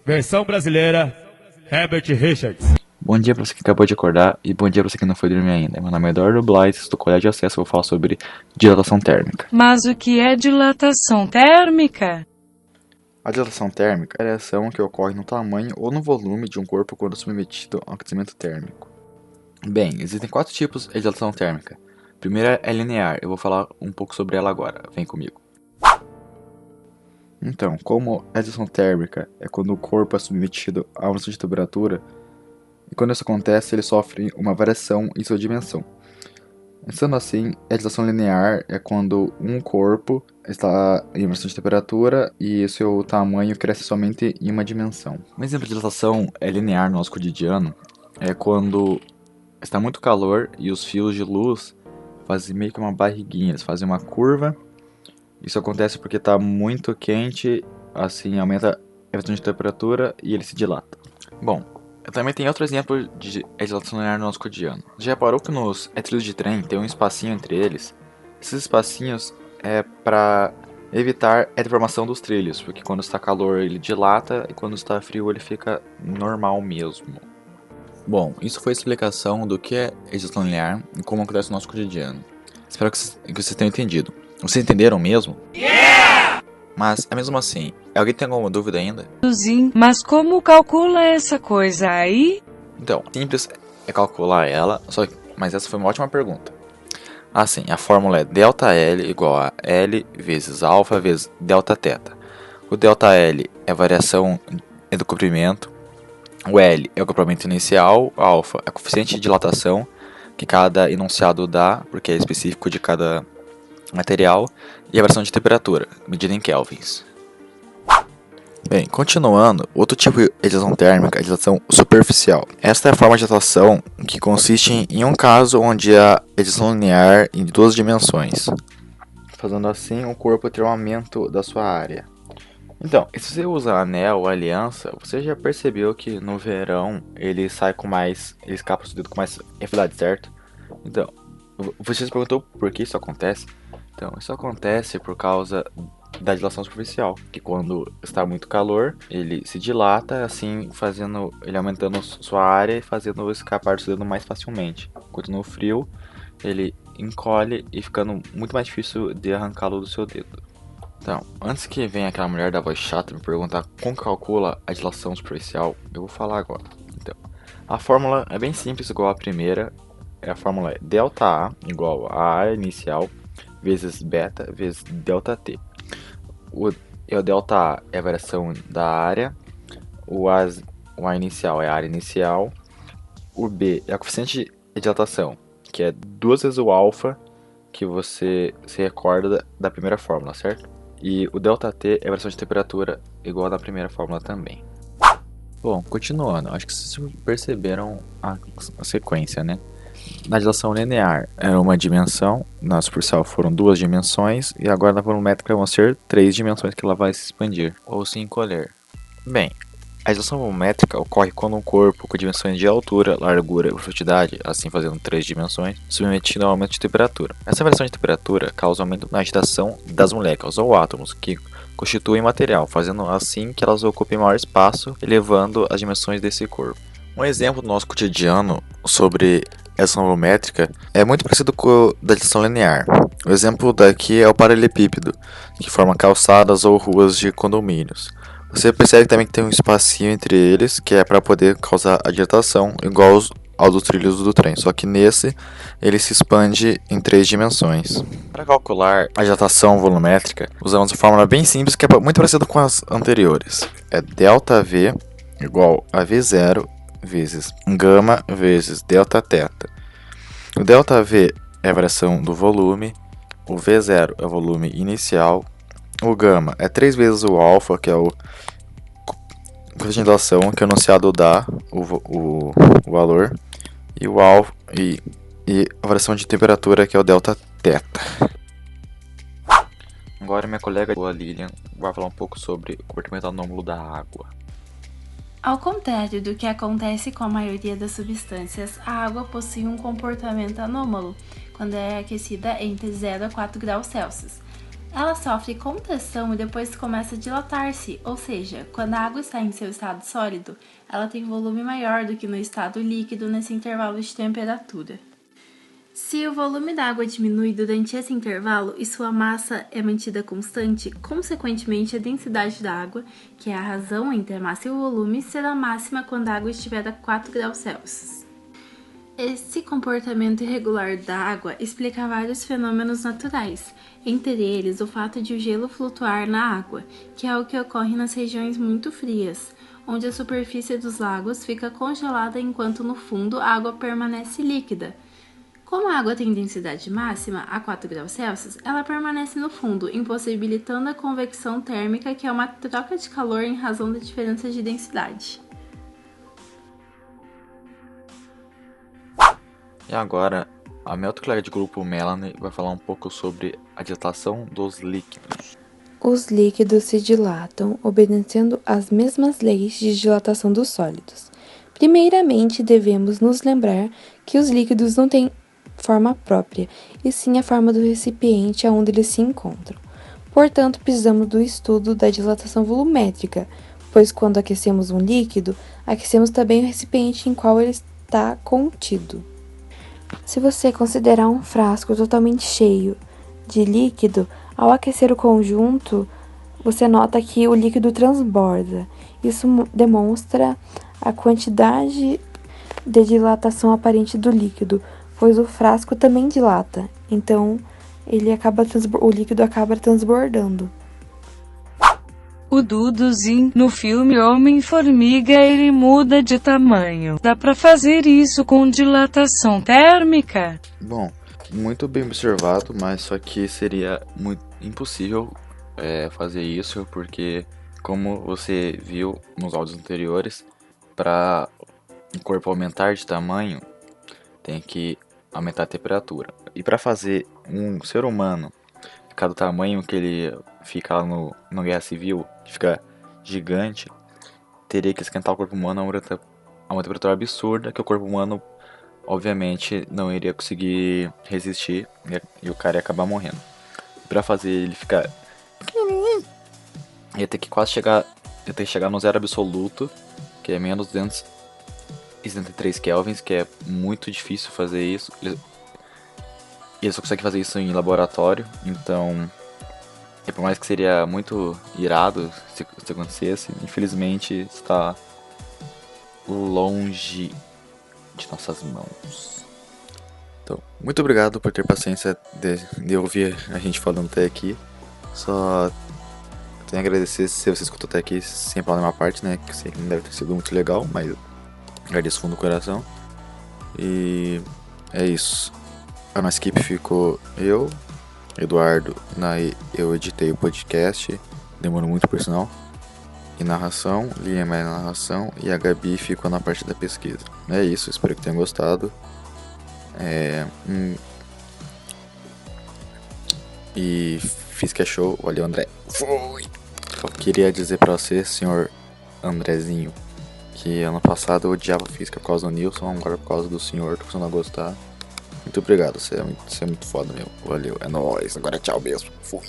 Versão brasileira, Herbert Richards. Bom dia pra você que acabou de acordar e bom dia pra você que não foi dormir ainda. Meu nome é Eduardo Blais, do Colégio de Acesso, eu vou falar sobre dilatação térmica. Mas o que é dilatação térmica? A dilatação térmica é a reação que ocorre no tamanho ou no volume de um corpo quando submetido a um aquecimento térmico. Bem, existem 4 tipos de dilatação térmica. A primeira é linear, eu vou falar um pouco sobre ela agora, vem comigo. Então, como a dilatação térmica é quando o corpo é submetido a uma de temperatura, e quando isso acontece, ele sofre uma variação em sua dimensão. Sendo assim, a dilatação linear é quando um corpo está em uma de temperatura e seu tamanho cresce somente em uma dimensão. Um exemplo de dilatação linear no nosso cotidiano é quando está muito calor e os fios de luz fazem meio que uma barriguinha, eles fazem uma curva. Isso acontece porque está muito quente, assim aumenta a variação de temperatura e ele se dilata. Bom, também tem outro exemplo de dilatação linear no nosso cotidiano. Já reparou que nos trilhos de trem tem um espacinho entre eles? Esses espacinhos é para evitar a deformação dos trilhos, porque quando está calor ele dilata e quando está frio ele fica normal mesmo. Bom, isso foi a explicação do que é dilatação linear e como acontece no nosso cotidiano. Espero que vocês tenham entendido. Vocês entenderam mesmo? Yeah! Mas, mesmo assim, alguém tem alguma dúvida ainda? Sim, mas como calcula essa coisa aí? Então, simples é calcular ela, mas essa foi uma ótima pergunta. Assim, a fórmula é ΔL igual a L vezes alfa vezes Δθ. O ΔL é a variação do comprimento, o L é o comprimento inicial, o alfa é o coeficiente de dilatação que cada enunciado dá, porque é específico de cada material, e a variação de temperatura, medida em kelvins. Bem, continuando, outro tipo de dilatação térmica é a dilatação superficial. Esta é a forma de dilatação que consiste em um caso onde a dilatação linear em 2 dimensões, fazendo assim o corpo ter um aumento da sua área. Então, se você usa anel ou aliança, você já percebeu que no verão ele escapa do dedo com mais facilidade, certo? Então, você se perguntou por que isso acontece? Então, isso acontece por causa da dilatação superficial, que quando está muito calor, ele se dilata, assim ele aumentando sua área e fazendo escapar do seu dedo mais facilmente. Enquanto no frio, ele encolhe e ficando muito mais difícil de arrancá-lo do seu dedo. Então, antes que venha aquela mulher da voz chata me perguntar como calcula a dilatação superficial, eu vou falar agora. Então, a fórmula é bem simples, igual à primeira. A fórmula é ΔA igual a área inicial vezes beta vezes ΔT. O ΔA é a variação da área, o A inicial é a área inicial, o B é o coeficiente de dilatação, que é 2 vezes o alfa, que você se recorda da primeira fórmula, certo? E o ΔT é a variação de temperatura, igual da primeira fórmula também. Bom, continuando, acho que vocês perceberam a sequência, né? Na dilatação linear era uma dimensão, na superficial foram 2 dimensões, e agora na volumétrica vão ser 3 dimensões que ela vai se expandir, ou se encolher. Bem, a dilatação volumétrica ocorre quando um corpo com dimensões de altura, largura e profundidade, assim fazendo 3 dimensões, submetido a um aumento de temperatura. Essa variação de temperatura causa aumento na agitação das moléculas ou átomos, que constituem material, fazendo assim que elas ocupem maior espaço, elevando as dimensões desse corpo. Um exemplo do nosso cotidiano sobre essa volumétrica é muito parecido com o da dilatação linear. O exemplo daqui é o paralelepípedo, que forma calçadas ou ruas de condomínios. Você percebe também que tem um espacinho entre eles, que é para poder causar a dilatação, igual ao dos trilhos do trem, só que nesse ele se expande em 3 dimensões. Para calcular a dilatação volumétrica, usamos uma fórmula bem simples que é muito parecida com as anteriores. É ΔV igual a V0 vezes gama vezes Δθ. O ΔV é a variação do volume, o V0 é o volume inicial, o gama é 3 vezes o alfa, que é o coeficiente de dilatação, que o enunciado dá o valor, e o alfa e a variação de temperatura, que é o Δθ. Agora minha colega a Lilian vai falar um pouco sobre o comportamento anômalo da água. Ao contrário do que acontece com a maioria das substâncias, a água possui um comportamento anômalo quando é aquecida entre 0 a 4 graus Celsius. Ela sofre contração e depois começa a dilatar-se, ou seja, quando a água está em seu estado sólido, ela tem volume maior do que no estado líquido nesse intervalo de temperatura. Se o volume da água diminui durante esse intervalo e sua massa é mantida constante, consequentemente a densidade da água, que é a razão entre a massa e o volume, será máxima quando a água estiver a 4 graus Celsius. Esse comportamento irregular da água explica vários fenômenos naturais, entre eles o fato de o gelo flutuar na água, que é o que ocorre nas regiões muito frias, onde a superfície dos lagos fica congelada enquanto no fundo a água permanece líquida. Como a água tem densidade máxima, a 4 graus Celsius, ela permanece no fundo, impossibilitando a convecção térmica, que é uma troca de calor em razão da diferença de densidade. E agora, a minha outra colega de grupo, Melanie, vai falar um pouco sobre a dilatação dos líquidos. Os líquidos se dilatam obedecendo às mesmas leis de dilatação dos sólidos. Primeiramente, devemos nos lembrar que os líquidos não têm forma própria, e sim a forma do recipiente aonde eles se encontram. Portanto, precisamos do estudo da dilatação volumétrica, pois quando aquecemos um líquido, aquecemos também o recipiente em qual ele está contido. Se você considerar um frasco totalmente cheio de líquido, ao aquecer o conjunto, você nota que o líquido transborda. Isso demonstra a quantidade de dilatação aparente do líquido, pois o frasco também dilata, então o líquido acaba transbordando. O Duduzinho, no filme Homem-Formiga, ele muda de tamanho. Dá pra fazer isso com dilatação térmica? Bom, muito bem observado, mas só que seria muito impossível fazer isso, porque como você viu nos áudios anteriores, para o corpo aumentar de tamanho, tem que aumentar a temperatura. E para fazer um ser humano ficar do tamanho que ele fica lá no Guerra Civil, que fica gigante, teria que esquentar o corpo humano a uma temperatura absurda, que o corpo humano obviamente não iria conseguir resistir e o cara ia acabar morrendo. E pra fazer ele ficar pequenininho, ia ter que chegar no zero absoluto, que é menos 263 kelvins, que é muito difícil fazer isso. Eles só conseguem fazer isso em laboratório, então, por mais que seria muito irado se acontecesse, infelizmente está longe de nossas mãos. Então, muito obrigado por ter paciência de ouvir a gente falando até aqui. Só tenho a agradecer se você escutou até aqui sem falar nenhuma parte, né? Que sei que não deve ter sido muito legal, mas agradeço fundo do coração. E é isso. A nossa equipe ficou eu, Eduardo, eu editei o podcast, demorou muito por sinal, e narração, Lilian na narração, e a Gabi ficou na parte da pesquisa. É isso, espero que tenham gostado. E Física Show, valeu André. Fui! Eu queria dizer pra você, senhor Andrezinho, que ano passado eu odiava física por causa do Nilson, agora por causa do senhor, tô começando a gostar. Muito obrigado, você é muito foda, meu. Valeu, é nóis. Agora tchau mesmo. Fui.